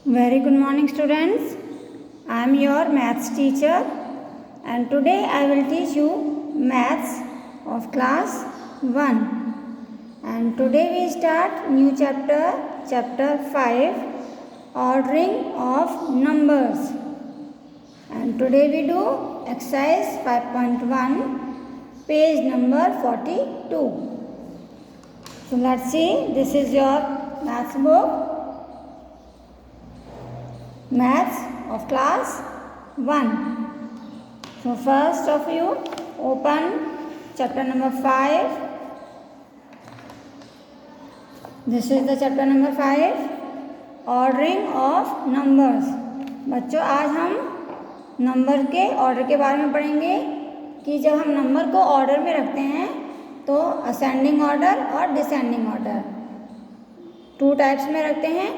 Very good morning, students. I am your maths teacher and today I will teach you maths of class 1. And today we start new chapter 5, ordering of numbers. And today we do exercise 5.1, page number 42. So let's see, this is your maths book. Maths of class 1. So first of you open chapter number 5. This is the chapter number 5, ordering of numbers. बच्चों आज हम number के order के बारे में पढ़ेंगे कि जब हम नंबर को ऑर्डर में रखते हैं तो असेंडिंग ऑर्डर और डिसेंडिंग ऑर्डर 2 टाइप्स में रखते हैं।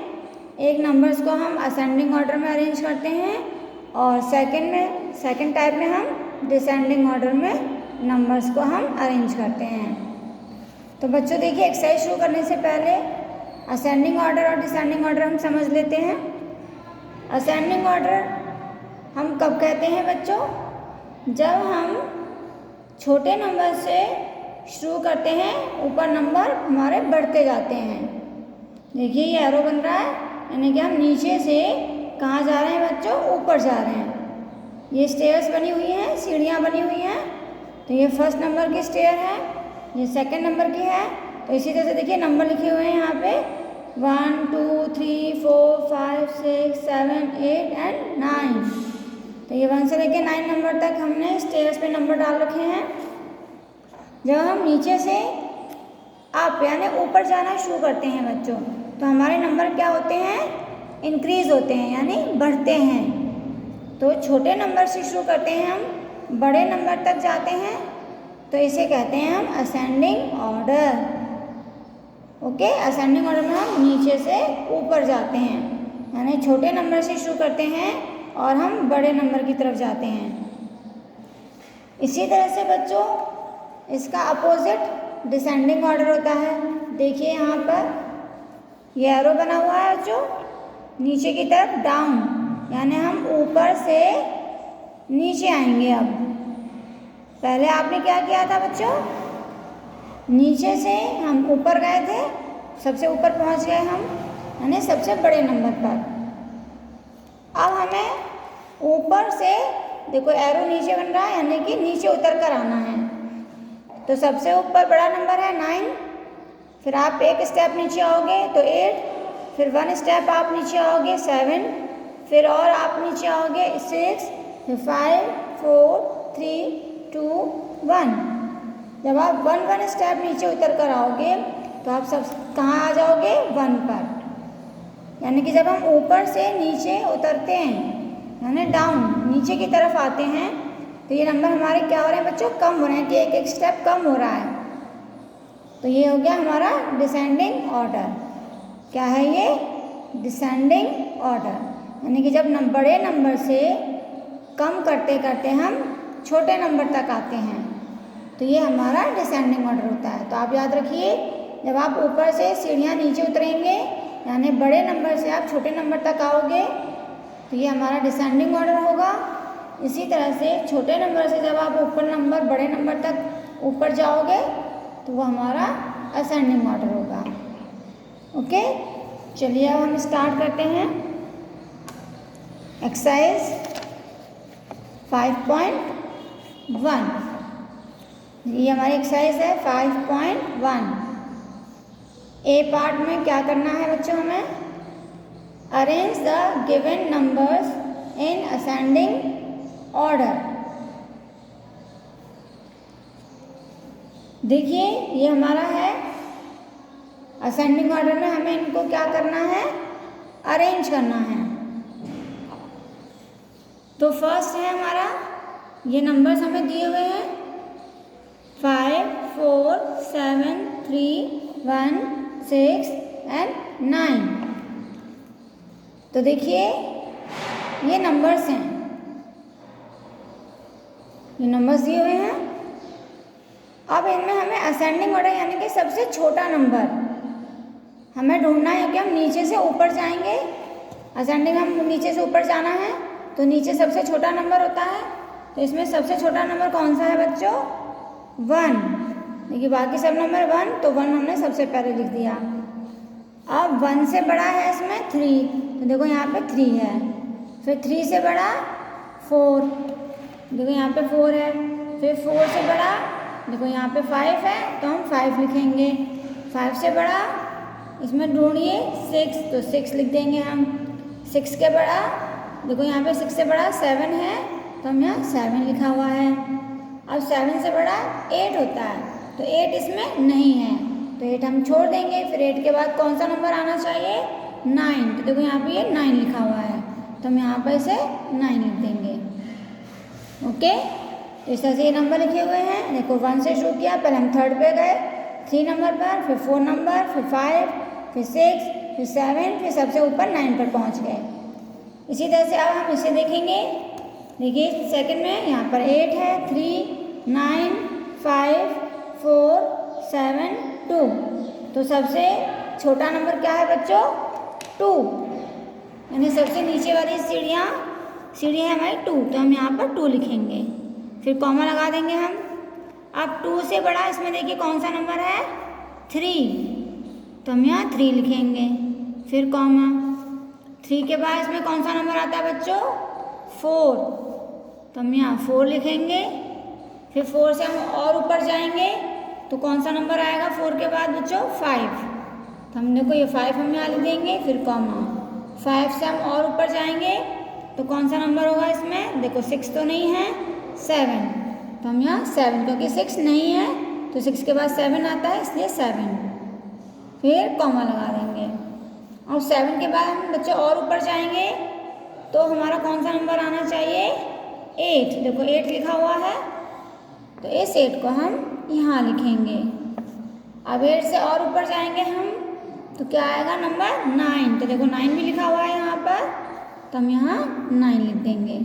एक नंबर्स को हम असेंडिंग ऑर्डर में अरेंज करते हैं और सेकंड टाइप में हम डिसेंडिंग ऑर्डर में नंबर्स को हम अरेंज करते हैं। तो बच्चों देखिए, एक्सरसाइज शुरू करने से पहले असेंडिंग ऑर्डर और डिसेंडिंग ऑर्डर हम समझ लेते हैं। असेंडिंग ऑर्डर हम कब कहते हैं बच्चों? जब हम छोटे नंबर से शुरू करते हैं, ऊपर नंबर हमारे बढ़ते जाते हैं। देखिए ये एरो बन रहा है, यानी कि हम नीचे से कहाँ जा रहे हैं बच्चों? ऊपर जा रहे हैं। ये स्टेयर्स बनी हुई हैं, सीढ़ियाँ बनी हुई हैं। तो ये फर्स्ट नंबर की स्टेयर है, ये सेकंड नंबर की है। तो इसी तरह से देखिए नंबर लिखे हुए हैं यहाँ पे 1 2 3 4 5 6 7 8 एंड 9। तो ये 1 से लेके 9 नंबर तक हमने स्टेयर्स पे नंबर डाल रखे हैं। जब हम नीचे से अप यानी ऊपर जाना शुरू करते हैं बच्चों, तो हमारे नंबर क्या होते हैं? इंक्रीज होते हैं यानी बढ़ते हैं। तो छोटे नंबर से शुरू करते हैं, हम बड़े नंबर तक जाते हैं, तो इसे कहते हैं हम ascending order. Okay, ascending order में हम नीचे से ऊपर जाते हैं, यानी छोटे नंबर से शुरू करते हैं और हम बड़े नंबर की तरफ जाते हैं। इसी तरह से बच्चों इसका अपोजिट डिसेंडिंग ऑर्डर होता है। देखिए यहाँ पर ये एरो बना हुआ है जो नीचे की तरफ डाउन, यानी हम ऊपर से नीचे आएंगे। अब पहले आपने क्या किया था बच्चों? नीचे से हम ऊपर गए थे, सबसे ऊपर पहुंच गए हम, यानी सबसे बड़े नंबर पर। अब हमें ऊपर से देखो एरो नीचे बन रहा है, यानी कि नीचे उतर कर आना है। तो सबसे ऊपर बड़ा नंबर है 9, फिर आप एक स्टेप नीचे आओगे तो 8, फिर 1 स्टेप आप नीचे आओगे 7, फिर और आप नीचे आओगे 6, फिर 5 4 3 2 1। जब आप 1 स्टेप नीचे उतर कर आओगे तो आप सब कहाँ आ जाओगे? 1 पर। यानी कि जब हम ऊपर से नीचे उतरते हैं यानी डाउन नीचे की तरफ आते हैं, तो ये नंबर हमारे क्या हो रहे हैं बच्चों? कम हो रहे हैं, कि एक स्टेप कम हो रहा है। तो ये हो गया हमारा डिसेंडिंग ऑर्डर। क्या है ये? Descending order. यानी कि जब बड़े नंबर से कम करते करते हम छोटे नंबर तक आते हैं, तो ये हमारा डिसेंडिंग ऑर्डर होता है। तो आप याद रखिए, जब आप ऊपर से सीढ़ियाँ नीचे उतरेंगे यानी बड़े नंबर से आप छोटे नंबर तक आओगे, तो ये हमारा डिसेंडिंग ऑर्डर होगा। इसी तरह से छोटे नंबर से जब आप ऊपर नंबर बड़े नंबर तक ऊपर जाओगे तो वो हमारा असेंडिंग ऑर्डर होगा। ओके, चलिए अब हम स्टार्ट करते हैं एक्सरसाइज 5.1। ये हमारी एक्सरसाइज है 5.1। ए पार्ट में क्या करना है बच्चों? हमें arrange the given numbers in ascending order. देखिए ये हमारा है असेंडिंग ऑर्डर में, हमें इनको क्या करना है? अरेंज करना है। तो फर्स्ट है हमारा, ये नंबर्स हमें दिए हुए हैं 5 4 7 3 1 6 एंड 9। तो देखिए ये नंबर्स हैं, ये नंबर्स दिए हुए हैं। अब इनमें हमें असेंडिंग ऑर्डर यानी कि सबसे छोटा नंबर हमें ढूंढना है कि हम नीचे से ऊपर जाएंगे असेंडिंग हम नीचे से ऊपर जाना है तो नीचे सबसे छोटा नंबर होता है, तो इसमें सबसे छोटा नंबर कौन सा है बच्चों? 1। देखिए बाकी सब नंबर 1, तो 1 हमने सबसे पहले लिख दिया। अब 1 से बड़ा है इसमें 3, तो देखो यहाँ पे 3 है। फिर 3 से बड़ा 4, देखो यहाँ पे 4 है। फिर 4 से बड़ा देखो यहाँ पे 5 है, तो हम 5 लिखेंगे। 5 से बड़ा इसमें ढूंढिए 6, तो 6 लिख देंगे हम। 6 के बड़ा देखो यहाँ पे 6 से बड़ा 7 है, तो हम यहाँ 7 लिखा हुआ है। अब 7 से बड़ा 8 होता है, तो 8 इसमें नहीं है, तो 8 हम छोड़ देंगे। फिर 8 के बाद कौन सा नंबर आना चाहिए? 9, तो देखो यहाँ पे ये 9 लिखा हुआ है, तो हम यहाँ पर इसे 9 लिख देंगे। ओके, तो इस तरह से ये नंबर लिखे हुए हैं। देखो 1 से शुरू किया, पहले हम 3rd पे गए 3 नंबर पर, फिर 4 नंबर, फिर 5, फिर 6, फिर 7, फिर सबसे ऊपर 9 पर पहुँच गए। इसी तरह से अब हम इसे देखेंगे। देखिए सेकंड में यहाँ पर 8 है, 3, 9, 5, 4, 7, 2, तो सबसे छोटा नंबर क्या है बच्चों? 2, यानी सबसे नीचे वाली सीढ़ी है हमारी 2, तो हम यहाँ पर 2 लिखेंगे। फिर कॉमा लगा देंगे हम। अब 2 से बड़ा इसमें देखिए कौन सा नंबर है? 3, तो हम यहाँ 3 लिखेंगे। फिर कॉमा। 3 के बाद इसमें कौन सा नंबर आता है बच्चों? 4, तो हम यहाँ 4 लिखेंगे। फिर 4 से हम और ऊपर जाएंगे तो कौन सा नंबर आएगा 4 के बाद बच्चों? 5, तो हम देखो ये 5 हम यहाँ लिख देंगे। फिर कॉमा। 5 से हम और ऊपर जाएंगे तो कौन सा नंबर होगा इसमें? देखो 6 तो नहीं है, 7, तो हम यहाँ 7, क्योंकि 6 नहीं है तो 6 के बाद 7 आता है, इसलिए 7। फिर कॉमा लगा देंगे। और 7 के बाद हम बच्चों और ऊपर जाएंगे तो हमारा कौन सा नंबर आना चाहिए? 8, देखो 8 लिखा हुआ है, तो इस 8 को हम यहाँ लिखेंगे। अब 8 से और ऊपर जाएंगे हम तो क्या आएगा नंबर? 9, तो देखो 9 भी लिखा हुआ है यहाँ पर, तो हम यहाँ 9 लिख देंगे।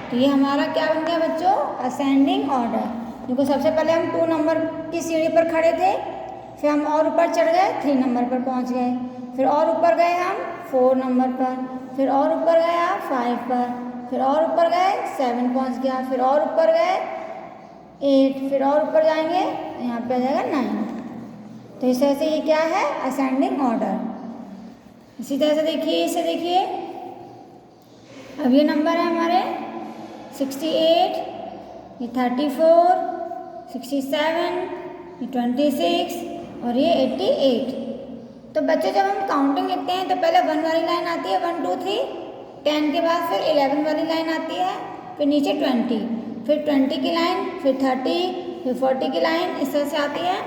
तो ये हमारा क्या बन गया बच्चों? Ascending order. देखो सबसे पहले हम 2 नंबर की सीढ़ी पर खड़े थे, फिर हम और ऊपर चढ़ गए 3 नंबर पर पहुँच गए, फिर और ऊपर गए हम 4 नंबर पर, फिर और ऊपर गए आप 5 पर, फिर और ऊपर गए 7 पहुँच गया, फिर और ऊपर गए 8, फिर और ऊपर जाएंगे यहाँ पे आ जाएगा 9। तो इस तरह से ये क्या है? Ascending order. इसी तरह से देखिए, इसे देखिए। अब ये नंबर है हमारे 68, ये 34, 67, ये 26 और ये 88। तो बच्चों जब हम काउंटिंग लिखते हैं तो पहले 1 वाली लाइन आती है 1 2 3, 10 के बाद फिर 11 वाली लाइन आती है, फिर नीचे 20, फिर 20 की लाइन, फिर 30, फिर 40 की लाइन, इस तरह से आती है।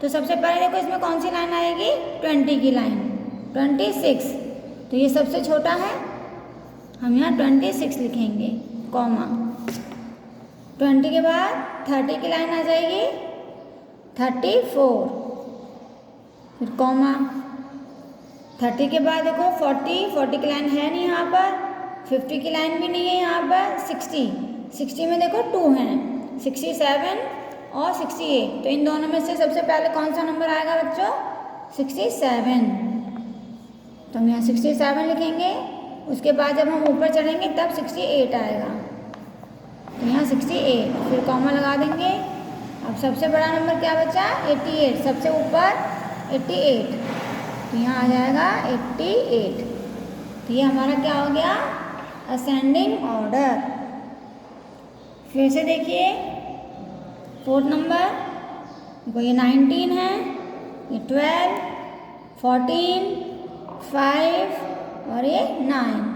तो सबसे पहले देखो इसमें कौन सी लाइन आएगी? 20 की लाइन, 26, तो ये सबसे छोटा है, हम यहाँ 26 लिखेंगे कॉमा। 20 के बाद 30 की लाइन आ जाएगी 34, फिर कॉमा। 30 के बाद देखो 40 की लाइन है नहीं यहाँ पर, 50 की लाइन भी नहीं है यहाँ पर, 60 में देखो 2 हैं, 67 और 68, तो इन दोनों में से सबसे पहले कौन सा नंबर आएगा बच्चों? 67, तो हम यहाँ 67 लिखेंगे। उसके बाद जब हम ऊपर चढ़ेंगे तब 68 आएगा, तो यहाँ 68, फिर कॉमा लगा देंगे। अब सबसे बड़ा नंबर क्या बचा? 88, सबसे ऊपर 88, तो यहाँ आ जाएगा 88। तो ये हमारा क्या हो गया? Ascending order. फिर से देखिए 4th नंबर, देखो ये 19 है, ये 12, 14, 5 और ये 9।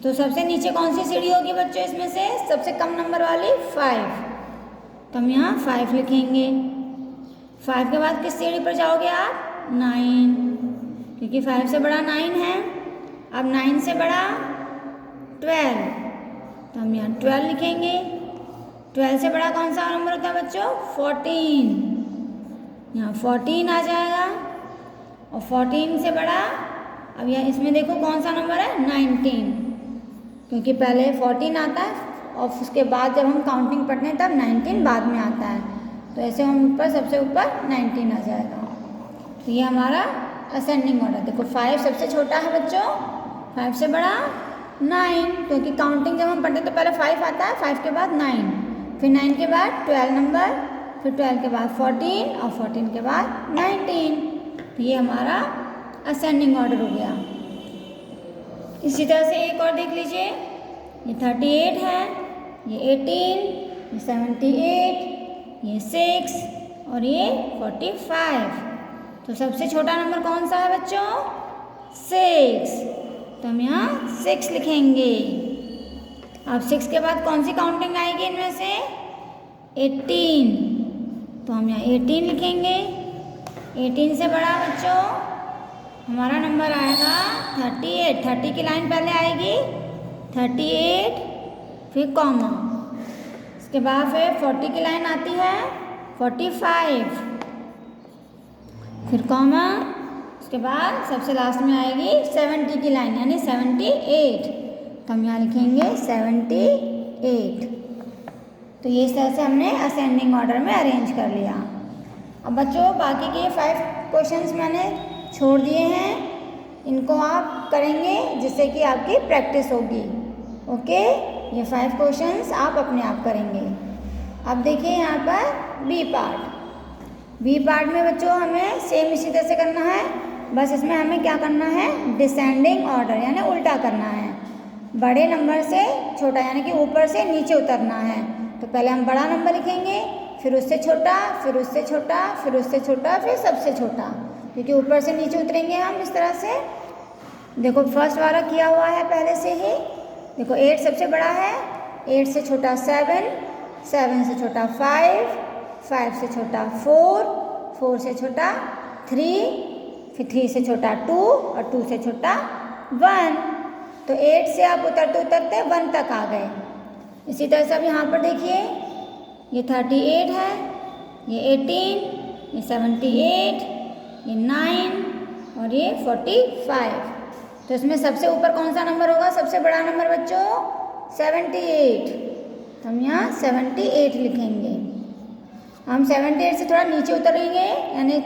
तो सबसे नीचे कौन सी सीढ़ी होगी बच्चों इसमें से? सबसे कम नंबर वाली 5, तो हम यहाँ 5 लिखेंगे। 5 के बाद किस सीढ़ी पर जाओगे आप? 9, क्योंकि 5 से बड़ा 9 है। अब 9 से बड़ा 12, तो हम यहाँ 12 लिखेंगे। 12 से बड़ा कौन सा नंबर होता है बच्चों? 14, यहाँ 14 आ जाएगा। और 14 से बड़ा, अब यहाँ इसमें देखो कौन सा नंबर है? 19, क्योंकि पहले 14 आता है और उसके बाद जब हम काउंटिंग पढ़ते हैं तब 19 बाद में आता है, तो ऐसे हम ऊपर सबसे ऊपर 19 आ जाएगा। तो ये हमारा असेंडिंग ऑर्डर। देखो 5 सबसे छोटा है बच्चों, 5 से बड़ा 9, क्योंकि काउंटिंग जब हम पढ़ते तो पहले 5 आता है, 5 के बाद 9, फिर 9 के बाद 12 नंबर, फिर 12 के बाद 14 और 14 के बाद 19। तो ये हमारा असेंडिंग ऑर्डर हो गया। इसी तरह से एक और देख लीजिए, ये 38 है, ये 18, ये 78, ये 6 और ये 45। तो सबसे छोटा नंबर कौन सा है बच्चों? 6। तो हम यहाँ 6 लिखेंगे। अब 6 के बाद कौन सी काउंटिंग आएगी इनमें से? 18। तो हम यहाँ 18 लिखेंगे। 18 से बड़ा बच्चों हमारा नंबर आएगा 38। 30 की लाइन पहले आएगी, 38 फिर कॉमा, इसके बाद फिर 40 की लाइन आती है, 45 फिर कॉमा, उसके बाद सबसे लास्ट में आएगी 70 की लाइन यानी 78। तो हम यहाँ लिखेंगे 78। तो ये इस तरह से हमने असेंडिंग ऑर्डर में अरेंज कर लिया। अब बच्चों बाकी के 5 क्वेश्चंस मैंने छोड़ दिए हैं, इनको आप करेंगे जिससे कि आपकी प्रैक्टिस होगी। ओके, ये 5 क्वेश्चंस आप अपने आप करेंगे। अब देखिए यहाँ पर बी पार्ट में बच्चों हमें सेम इसी तरह से करना है, बस इसमें हमें क्या करना है? डिसेंडिंग ऑर्डर यानी उल्टा करना है। बड़े नंबर से छोटा यानी कि ऊपर से नीचे उतरना है। तो पहले हम बड़ा नंबर लिखेंगे, फिर उससे छोटा, फिर उससे छोटा, फिर उससे छोटा, फिर सबसे छोटा, क्योंकि ऊपर से नीचे उतरेंगे हम इस तरह से। देखो फर्स्ट वाला किया हुआ है पहले से ही। देखो 8 सबसे बड़ा है, 8 से छोटा 7, 7 से छोटा 5, 5 से छोटा 4, 4 से छोटा 3, फिर 3 से छोटा 2 और 2 से छोटा 1। तो 8 से आप उतरते उतरते 1 तक आ गए। इसी तरह से अब यहाँ पर देखिए, ये 38 है, ये 18, ये 78, ये 9 और ये 45। तो इसमें सबसे ऊपर कौन सा नंबर होगा? सबसे बड़ा नंबर बच्चों 78। तो हम यहाँ 78 लिखेंगे। हम 78 से थोड़ा नीचे उतरेंगे यानी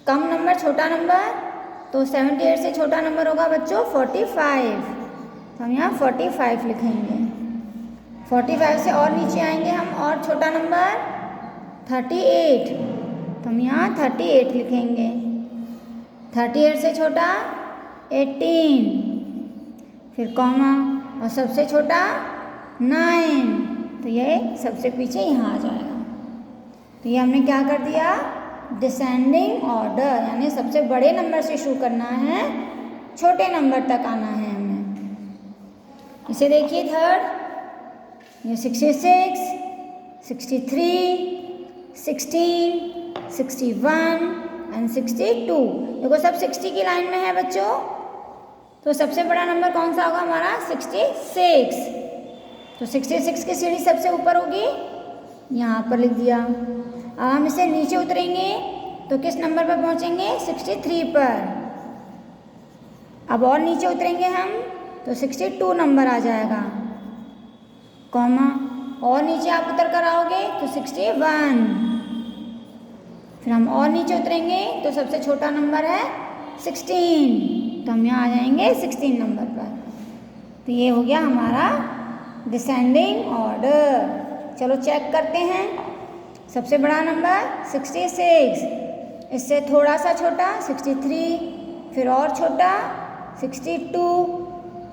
कम नंबर छोटा नंबर, तो 78 से छोटा नंबर होगा बच्चों 45। तो हम यहाँ 45 लिखेंगे। 45 से और नीचे आएंगे हम, और छोटा नंबर 38। तो हम यहाँ 38 लिखेंगे। 38 से छोटा 18, फिर कॉमा और सबसे छोटा 9। तो ये सबसे पीछे यहाँ आ जाएगा। तो ये हमने क्या कर दिया? डिसेंडिंग ऑर्डर यानी सबसे बड़े नंबर से शुरू करना है, छोटे नंबर तक आना है हमें। इसे देखिए थर्ड, ये 66, 63, 16, 61 एंड 62। देखो सब 60 की लाइन में है बच्चों। तो सबसे बड़ा नंबर कौन सा होगा हमारा? 66। तो 66 की सीढ़ी सबसे ऊपर होगी, यहाँ पर लिख दिया। अब हम इसे नीचे उतरेंगे तो किस नंबर पर पहुँचेंगे? 63 पर। अब और नीचे उतरेंगे हम तो 62 नंबर आ जाएगा, कॉमा, और नीचे आप उतर कर आओगे तो 61। फिर हम और नीचे उतरेंगे तो सबसे छोटा नंबर है 16। तो हम यहाँ आ जाएंगे 16 नंबर पर। तो ये हो गया हमारा डिसेंडिंग ऑर्डर। चलो चेक करते हैं। सबसे बड़ा नंबर 66, इससे थोड़ा सा छोटा 63, फिर और छोटा 62,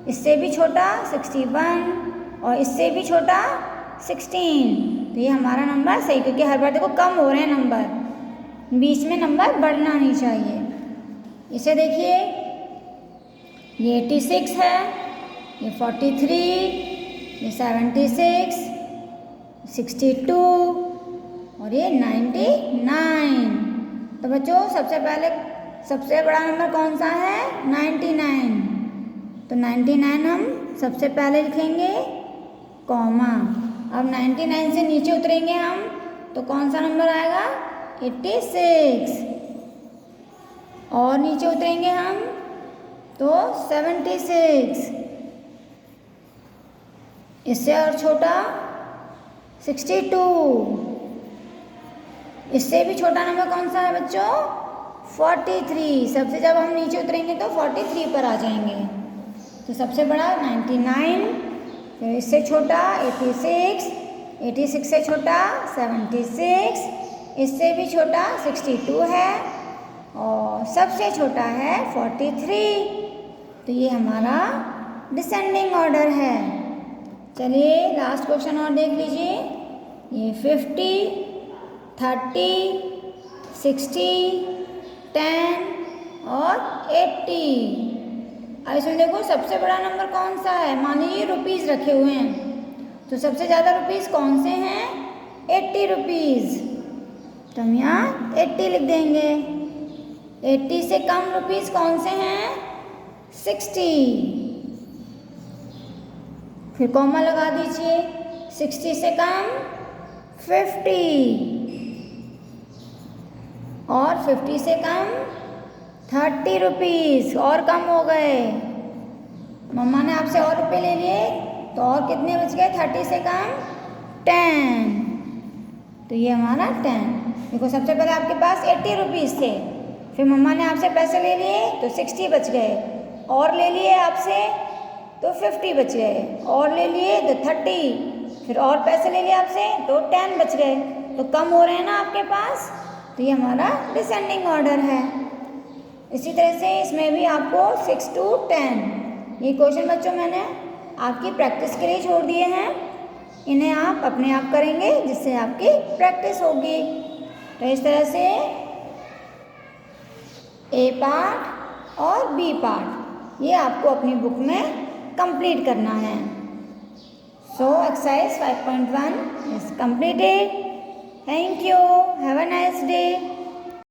इससे भी छोटा 61 और इससे भी छोटा 16। तो ये हमारा नंबर सही, क्योंकि हर बार देखो कम हो रहे हैं नंबर, बीच में नंबर बढ़ना नहीं चाहिए। इसे देखिए, ये 86 है, ये 43, ये 76, 62 और ये 99। तो बच्चों सबसे पहले सबसे बड़ा नंबर कौन सा है? 99। तो 99 हम सबसे पहले लिखेंगे, कॉमा। अब 99 से नीचे उतरेंगे हम तो कौन सा नंबर आएगा? 86। और नीचे उतरेंगे हम तो 76, इससे और छोटा 62, इससे भी छोटा नंबर कौन सा है बच्चों? 43। सबसे जब हम नीचे उतरेंगे तो 43 पर आ जाएंगे। तो सबसे बड़ा 99, फिर इससे छोटा 86, 86 से छोटा 76, इससे भी छोटा 62 है और सबसे छोटा है 43। तो ये हमारा डिसेंडिंग ऑर्डर है। चलिए लास्ट क्वेश्चन और देख लीजिए। ये 50, 30, 60, 10 और 80। अब इसमें देखो सबसे बड़ा नंबर कौन सा है। मान लीजिए रुपीज़ रखे हुए हैं, तो सबसे ज़्यादा रुपीज़ कौन से हैं? 80 रुपीज़। तो हम यहाँ 80 लिख देंगे। 80 से कम रुपीज़ कौन से हैं? 60। फिर कॉमा लगा दीजिए। 60 से कम 50 और 50 से कम 30 रुपीज़ और कम हो गए। मम्मा ने आपसे और रुपए ले लिए तो और कितने बच गए? 30 से कम 10। तो ये हमारा 10। देखो सबसे पहले आपके पास 80 रुपीज़ थे, फिर मम्मा ने आपसे पैसे ले लिए तो 60 बच गए, और ले लिए आपसे तो 50 बच गए, और ले लिए तो 30, फिर और पैसे ले लिए आपसे तो 10 बच गए। तो कम हो रहे हैं ना आपके पास। तो ये हमारा डिसेंडिंग ऑर्डर है। इसी तरह से इसमें भी आपको 6 to 10 ये क्वेश्चन बच्चों मैंने आपकी प्रैक्टिस के लिए छोड़ दिए हैं। इन्हें आप अपने आप करेंगे जिससे आपकी प्रैक्टिस होगी। तो इस तरह से ए पार्ट और बी पार्ट ये आपको अपनी बुक में कंप्लीट करना है। So exercise 5.1 is completed. Thank you. Have a nice day.